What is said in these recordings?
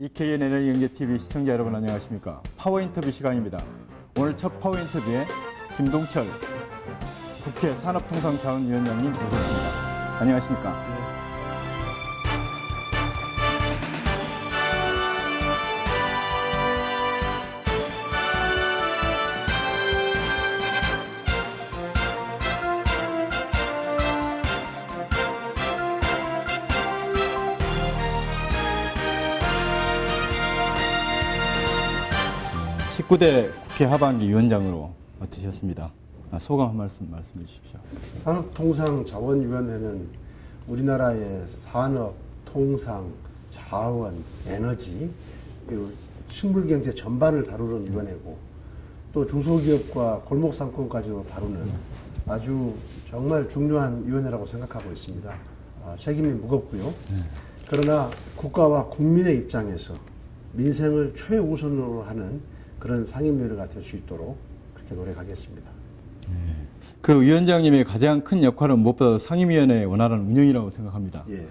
EKN 에너지경제TV 시청자 여러분 안녕하십니까. 파워인터뷰 시간입니다. 오늘 첫 파워인터뷰에 김동철 국회 산업통상자원위원장님 모셨습니다. 안녕하십니까. 19대 국회 하반기 위원장으로 맡으셨습니다. 소감 한 말씀해 주십시오. 산업통상자원위원회는 우리나라의 산업, 통상, 자원, 에너지, 그리고 식물경제 전반을 다루는 위원회고 또 중소기업과 골목상권까지도 다루는 아주 정말 중요한 위원회라고 생각하고 있습니다. 책임이 무겁고요. 그러나 국가와 국민의 입장에서 민생을 최우선으로 하는 그런 상임위원회가 될 수 있도록 그렇게 노력하겠습니다. 그 위원장님의 가장 큰 역할은 무엇보다 상임위원회의 원활한 운영이라고 생각합니다. 예.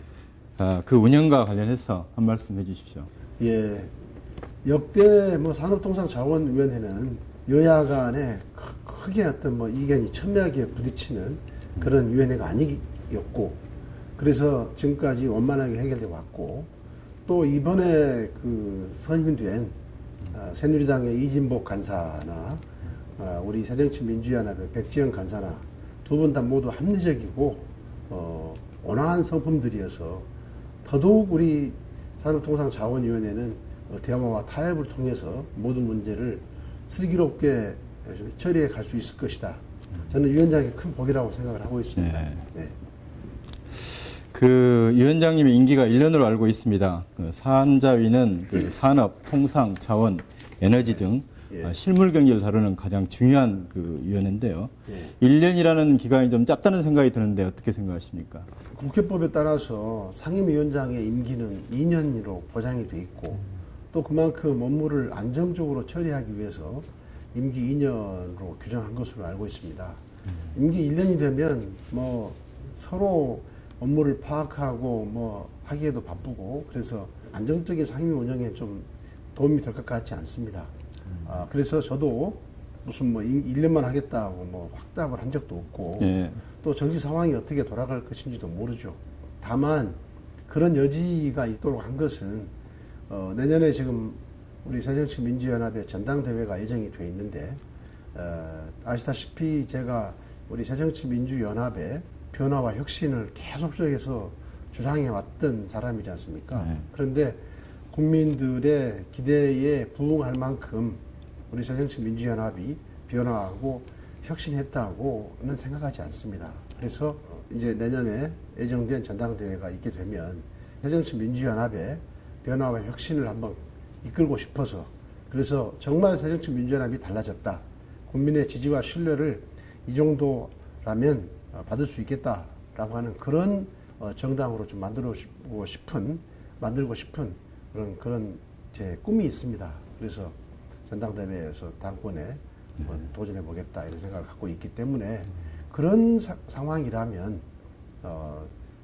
그 운영과 관련해서 한 말씀 해주십시오. 예. 역대 산업통상자원위원회는 여야 간에 크게 어떤 이견이 첨예하게 부딪히는 그런 위원회가 아니었고, 그래서 지금까지 원만하게 해결돼 왔고, 또 이번에 선임된 새누리당의 이진복 간사나 우리 새정치민주연합의 백지영 간사나 두 분 다 모두 합리적이고 온화한 성품들이어서 더더욱 우리 산업통상자원위원회는 대화와 타협을 통해서 모든 문제를 슬기롭게 처리해 갈 수 있을 것이다. 저는 위원장의 큰 복이라고 생각을 하고 있습니다. 네. 그 위원장님의 임기가 1년으로 알고 있습니다. 산자위는 산업, 통상, 자원, 에너지 등 실물 경제를 다루는 가장 중요한 위원회인데요. 1년이라는 기간이 좀 짧다는 생각이 드는데 어떻게 생각하십니까? 국회법에 따라서 상임위원장의 임기는 2년으로 보장이 돼 있고 또 그만큼 업무를 안정적으로 처리하기 위해서 임기 2년으로 규정한 것으로 알고 있습니다. 임기 1년이 되면 서로 업무를 파악하고 하기에도 바쁘고 그래서 안정적인 상임위 운영에 좀 도움이 될 것 같지 않습니다. 그래서 저도 무슨 1년만 하겠다고 확답을 한 적도 없고 또 정치 상황이 어떻게 돌아갈 것인지도 모르죠. 다만 그런 여지가 있도록 한 것은 내년에 지금 우리 새정치민주연합의 전당대회가 예정이 돼 있는데 아시다시피 제가 우리 새정치민주연합의 변화와 혁신을 계속적해서 주장해 왔던 사람이지 않습니까? 그런데 국민들의 기대에 부응할 만큼 우리 새정치민주연합이 변화하고 혁신했다고는 생각하지 않습니다. 그래서 이제 내년에 예정된 전당대회가 있게 되면 새정치민주연합의 변화와 혁신을 한번 이끌고 싶어서 그래서 정말 새정치민주연합이 달라졌다. 국민의 지지와 신뢰를 이 정도라면 받을 수 있겠다라고 하는 그런 정당으로 좀 만들고 싶은 그런 제 꿈이 있습니다. 그래서 전당대회에서 당권에 도전해 보겠다 이런 생각을 갖고 있기 때문에 그런 상황이라면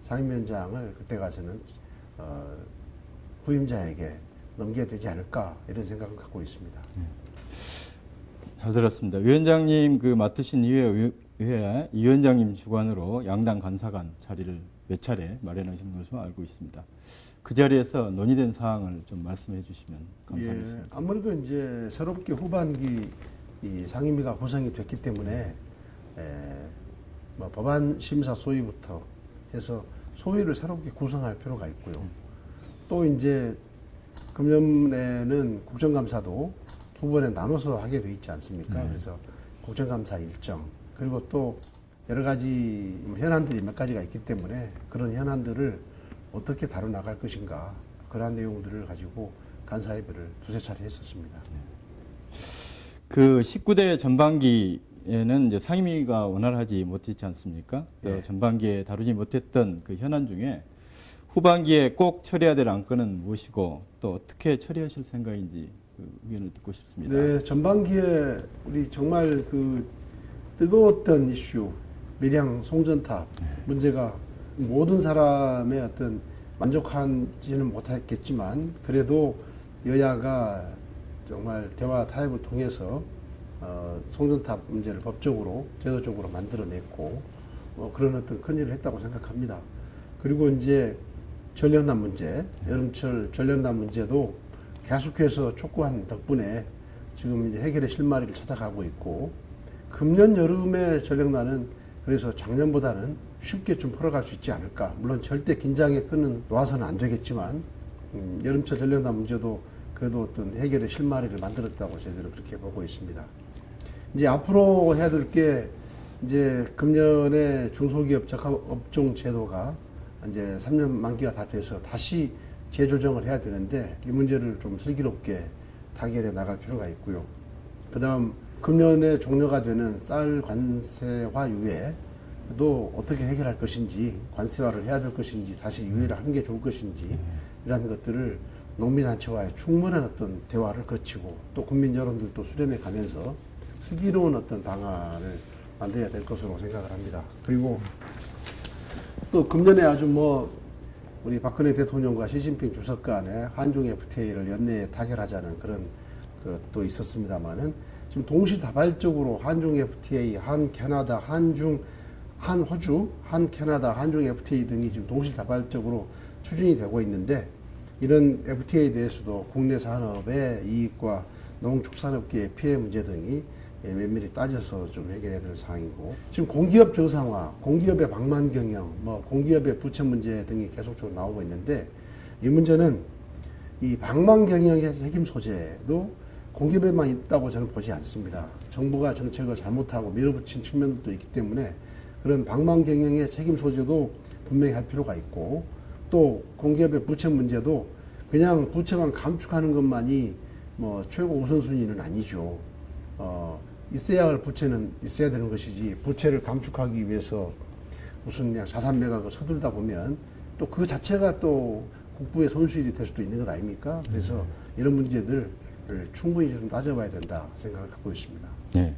상임위원장을 그때 가서는 후임자에게 넘겨야 되지 않을까 이런 생각을 갖고 있습니다. 잘 들었습니다. 위원장님 맡으신 이후에 위원장님 주관으로 양당 간사 간 자리를 몇 차례 마련하신 것으로 알고 있습니다. 그 자리에서 논의된 사항을 좀 말씀해 주시면 감사하겠습니다. 아무래도 이제 새롭게 후반기 이 상임위가 구성이 됐기 때문에 법안 심사 소위부터 해서 소위를 새롭게 구성할 필요가 있고요. 또 이제 금년에는 국정감사도 두 번에 나눠서 하게 돼 있지 않습니까? 그래서 국정감사 일정 그리고 또 여러 가지 현안들이 몇 가지가 있기 때문에 그런 현안들을 어떻게 다뤄나갈 것인가 그러한 내용들을 가지고 간사회의를 두세 차례 했었습니다. 그 19대 전반기에는 이제 상임위가 원활하지 못했지 않습니까? 전반기에 다루지 못했던 그 현안 중에 후반기에 꼭 처리해야 될 안건은 무엇이고 또 어떻게 처리하실 생각인지 의견을 듣고 싶습니다. 네, 전반기에 우리 정말 뜨거웠던 이슈 밀양 송전탑 문제가 모든 사람의 어떤 만족하지는 못했겠지만 그래도 여야가 정말 대화 타협을 통해서 송전탑 문제를 법적으로 제도적으로 만들어냈고 그런 어떤 큰일을 했다고 생각합니다. 그리고 이제 전력난 문제, 여름철 전력난 문제도 계속해서 촉구한 덕분에 지금 이제 해결의 실마리를 찾아가고 있고, 금년 여름의 전력난은 그래서 작년보다는 쉽게 좀 풀어갈 수 있지 않을까. 물론 절대 긴장의 끈은 놓아서는 안 되겠지만 여름철 전력난 문제도 그래도 어떤 해결의 실마리를 만들었다고 저희들은 그렇게 보고 있습니다. 이제 앞으로 해야 될 게 이제 금년에 중소기업 적합업종 제도가 이제 3년 만기가 다 돼서 다시 재조정을 해야 되는데 이 문제를 좀 슬기롭게 타결해 나갈 필요가 있고요. 그다음 금년에 종료가 되는 쌀 관세화 유예도 어떻게 해결할 것인지, 관세화를 해야 될 것인지, 다시 유예를 하는 게 좋을 것인지, 이런 것들을 농민단체와의 충분한 어떤 대화를 거치고 또 국민 여러분들도 수렴해 가면서 슬기로운 어떤 방안을 만들어야 될 것으로 생각을 합니다. 그리고 또 금년에 아주 우리 박근혜 대통령과 시진핑 주석 간에 한중 FTA를 연내에 타결하자는 그런 것도 있었습니다만은 지금 동시다발적으로 한중 FTA, 한 캐나다, 한 호주, 한 캐나다, 한중 FTA 등이 지금 동시다발적으로 추진이 되고 있는데, 이런 FTA에 대해서도 국내 산업의 이익과 농축산업계의 피해 문제 등이 면밀히 따져서 좀 해결해야 될 사항이고, 지금 공기업 정상화, 공기업의 방만 경영, 공기업의 부채 문제 등이 계속적으로 나오고 있는데, 이 문제는 이 방만 경영의 책임 소재도 공기업에만 있다고 저는 보지 않습니다. 정부가 정책을 잘못하고 밀어붙인 측면도 있기 때문에 그런 방만 경영의 책임 소재도 분명히 할 필요가 있고, 또 공기업의 부채 문제도 그냥 부채만 감축하는 것만이 최고 우선순위는 아니죠. 있어야 할 부채는 있어야 되는 것이지, 부채를 감축하기 위해서 무슨 그냥 자산 매각을 서둘다 보면 또 그 자체가 또 국부의 손실이 될 수도 있는 것 아닙니까? 그래서 이런 문제들을 충분히 좀 따져봐야 된다 생각을 갖고 있습니다. 네.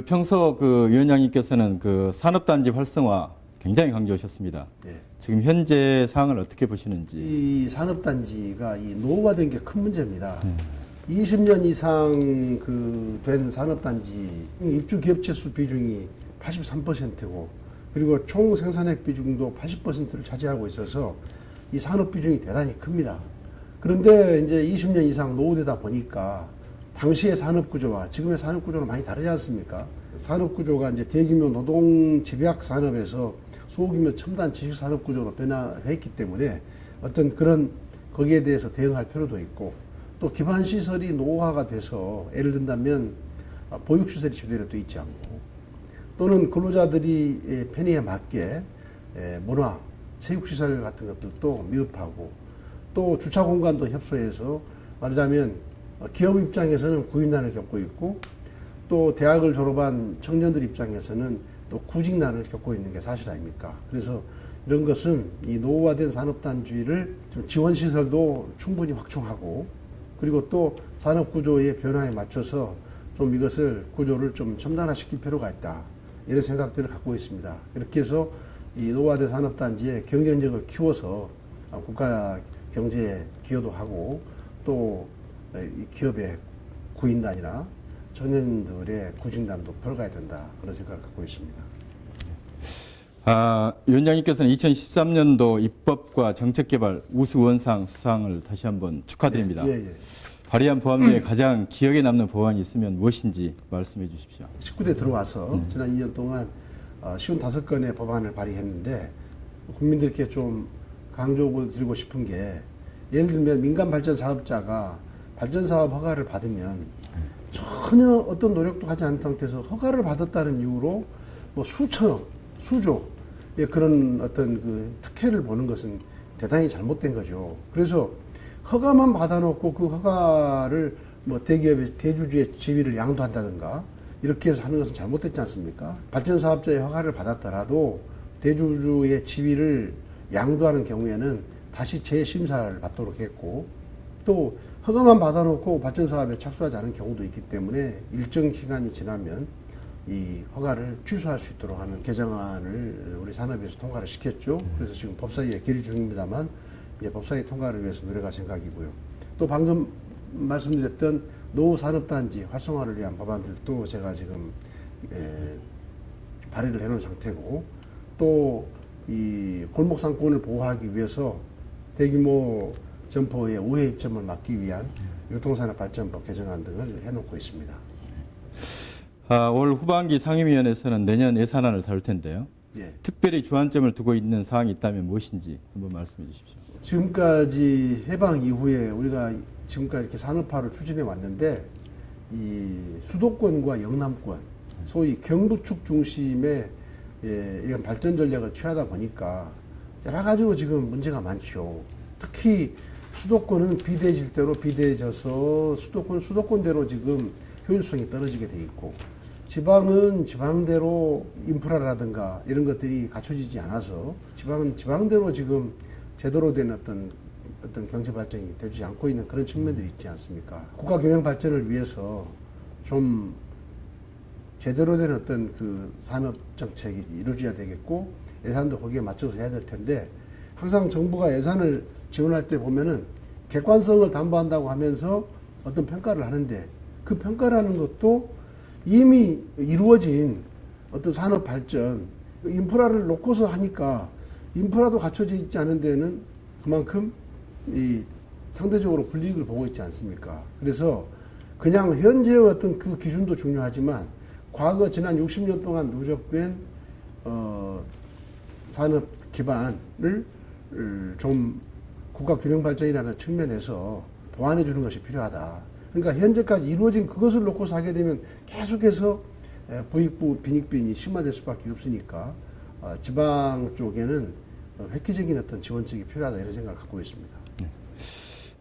평소 위원장님께서는 산업단지 활성화 굉장히 강조하셨습니다. 네. 지금 현재 상황을 어떻게 보시는지. 이 산업단지가 이 노후화된 게 큰 문제입니다. 20년 이상 된 산업단지 입주 기업체 수 비중이 83%고, 그리고 총 생산액 비중도 80%를 차지하고 있어서 이 산업 비중이 대단히 큽니다. 그런데 이제 20년 이상 노후되다 보니까 당시의 산업 구조와 지금의 산업 구조는 많이 다르지 않습니까? 산업 구조가 이제 대규모 노동 집약 산업에서 소규모 첨단 지식 산업 구조로 변화했기 때문에 어떤 그런 거기에 대해서 대응할 필요도 있고, 또 기반 시설이 노후화가 돼서 예를 든다면 보육 시설이 제대로 돼 있지 않고, 또는 근로자들이 편의에 맞게 문화, 체육 시설 같은 것들도 미흡하고, 또 주차 공간도 협소해서 말하자면 기업 입장에서는 구인난을 겪고 있고, 또 대학을 졸업한 청년들 입장에서는 또 구직난을 겪고 있는 게 사실 아닙니까? 그래서 이런 것은 이 노후화된 산업단지를 좀 지원시설도 충분히 확충하고, 그리고 또 산업구조의 변화에 맞춰서 좀 이것을 구조를 좀 첨단화시킬 필요가 있다, 이런 생각들을 갖고 있습니다. 이렇게 해서 이 노후화된 산업단지의 경쟁력을 키워서 국가 경제에 기여도 하고, 또 이 기업의 구인단이나 청년들의 구직난도 풀어가야 된다, 그런 생각을 갖고 있습니다. 위원장님께서는 2013년도 입법과 정책개발 우수원상 수상을 다시 한번 축하드립니다. 예. 발의한 법안 중에 가장 기억에 남는 법안이 있으면 무엇인지 말씀해 주십시오. 19대 들어와서 지난 2년 동안 55건의 법안을 발의했는데, 국민들께 좀 강조드리고 싶은 게, 예를 들면 민간 발전 사업자가 발전 사업 허가를 받으면 전혀 어떤 노력도 하지 않은 상태에서 허가를 받았다는 이유로 수천억, 수조 그런 어떤 특혜를 보는 것은 대단히 잘못된 거죠. 그래서 허가만 받아놓고 그 허가를 대기업의 대주주의 지위를 양도한다든가 이렇게 해서 하는 것은 잘못됐지 않습니까? 발전 사업자의 허가를 받았더라도 대주주의 지위를 양도하는 경우에는 다시 재심사를 받도록 했고, 또 허가만 받아놓고 발전 사업에 착수하지 않은 경우도 있기 때문에 일정 기간이 지나면 이 허가를 취소할 수 있도록 하는 개정안을 우리 산업에서 통과를 시켰죠. 그래서 지금 법사위에 계류 중입니다만 이제 법사위 통과를 위해서 노력할 생각이고요. 또 방금 말씀드렸던 노후 산업단지 활성화를 위한 법안들도 제가 지금 발의를 해놓은 상태고, 또 이 골목 상권을 보호하기 위해서 대규모 점포의 우회 입점을 막기 위한 유통산업발전법 개정안 등을 해놓고 있습니다. 올 후반기 상임위원회에서는 내년 예산안을 다룰 텐데요. 예. 특별히 주안점을 두고 있는 사항이 있다면 무엇인지 한번 말씀해 주십시오. 지금까지 해방 이후에 우리가 지금까지 이렇게 산업화를 추진해 왔는데, 이 수도권과 영남권, 소위 경부축 중심의 이런 발전 전략을 취하다 보니까 여러 가지로 지금 문제가 많죠. 특히 수도권은 비대해질 대로 비대해져서 수도권대로 지금 효율성이 떨어지게 돼 있고, 지방은 지방대로 인프라라든가 이런 것들이 갖춰지지 않아서 지방은 지방대로 지금 제대로 된 어떤 경제 발전이 되지 않고 있는 그런 측면들이 있지 않습니까? 국가 균형 발전을 위해서 좀 제대로 된 어떤 그 산업 정책이 이루어져야 되겠고, 예산도 거기에 맞춰서 해야 될 텐데, 항상 정부가 예산을 지원할 때 보면은 객관성을 담보한다고 하면서 어떤 평가를 하는데, 그 평가라는 것도 이미 이루어진 어떤 산업 발전, 인프라를 놓고서 하니까 인프라도 갖춰져 있지 않은 데는 그만큼 이 상대적으로 불이익을 보고 있지 않습니까? 그래서 그냥 현재의 어떤 그 기준도 중요하지만, 과거 지난 60년 동안 누적된 산업 기반을 좀 국가 균형 발전이라는 측면에서 보완해 주는 것이 필요하다. 그러니까 현재까지 이루어진 그것을 놓고서 하게 되면 계속해서 부익부 빈익빈이 심화될 수밖에 없으니까 지방 쪽에는 획기적인 어떤 지원책이 필요하다, 이런 생각을 갖고 있습니다.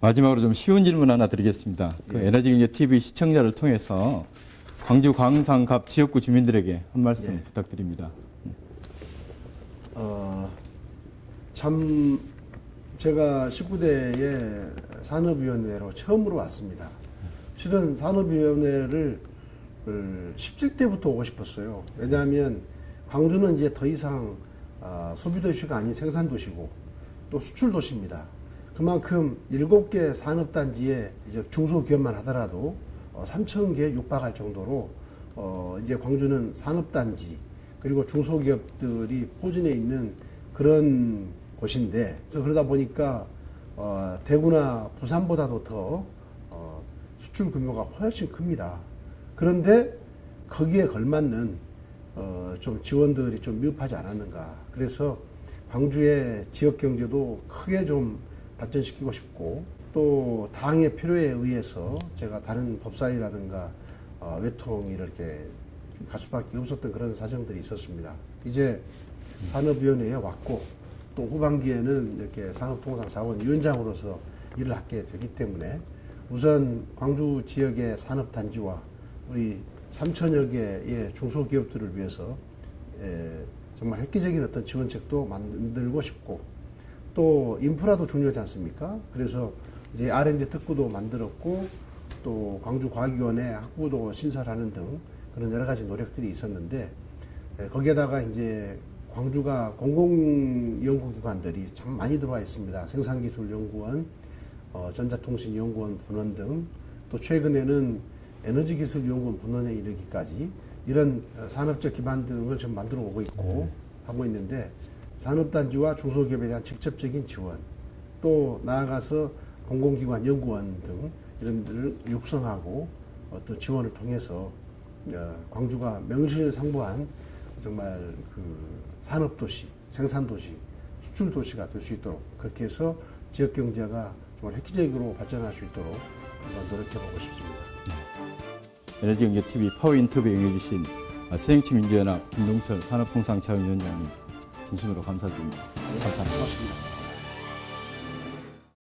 마지막으로 좀 쉬운 질문 하나 드리겠습니다. 그 에너지경제 TV 시청자를 통해서 광주 광산갑 지역구 주민들에게 한 말씀 부탁드립니다. 참 제가 19대에 산업위원회로 처음으로 왔습니다. 실은 산업위원회를 17대부터 오고 싶었어요. 왜냐하면 광주는 이제 더 이상 소비도시가 아닌 생산도시고 또 수출도시입니다. 그만큼 7개 산업단지에 이제 중소기업만 하더라도 3,000개 육박할 정도로 이제 광주는 산업단지 그리고 중소기업들이 포진해 있는 그런 곳인데, 그래서 그러다 보니까 대구나 부산보다도 더 수출 규모가 훨씬 큽니다. 그런데 거기에 걸맞는 좀 지원들이 좀 미흡하지 않았는가. 그래서 광주의 지역 경제도 크게 좀 발전시키고 싶고, 또 당의 필요에 의해서 제가 다른 법사위라든가 외통이 이렇게 갈 수밖에 없었던 그런 사정들이 있었습니다. 이제 산업위원회에 왔고, 또 후반기에는 이렇게 산업통상자원위원장으로서 일을 하게 되기 때문에 우선 광주 지역의 산업단지와 우리 3천여 개의 중소기업들을 위해서 정말 획기적인 어떤 지원책도 만들고 싶고, 또 인프라도 중요하지 않습니까? 그래서 이제 R&D 특구도 만들었고, 또 광주과학위원회 학부도 신설하는 등 그런 여러 가지 노력들이 있었는데, 거기에다가 이제 광주가 공공연구기관들이 참 많이 들어와 있습니다. 생산기술연구원, 전자통신연구원 분원 등, 또 최근에는 에너지기술연구원 분원에 이르기까지 이런 산업적 기반 등을 좀 만들어 오고 있고 하고 있는데, 산업단지와 중소기업에 대한 직접적인 지원, 또 나아가서 공공기관 연구원 등 이런 데를 육성하고 또 지원을 통해서 광주가 명실상부한 정말 그 산업도시, 생산도시, 수출도시가 될 수 있도록, 그렇게 해서 지역경제가 정말 획기적으로 발전할 수 있도록 한번 노력해보고 싶습니다. 에너지경제TV 파워인터뷰에 응해주신 새정치민주연합 김동철 산업통상자원위원장님 진심으로 감사드립니다. 감사합니다. 고맙습니다.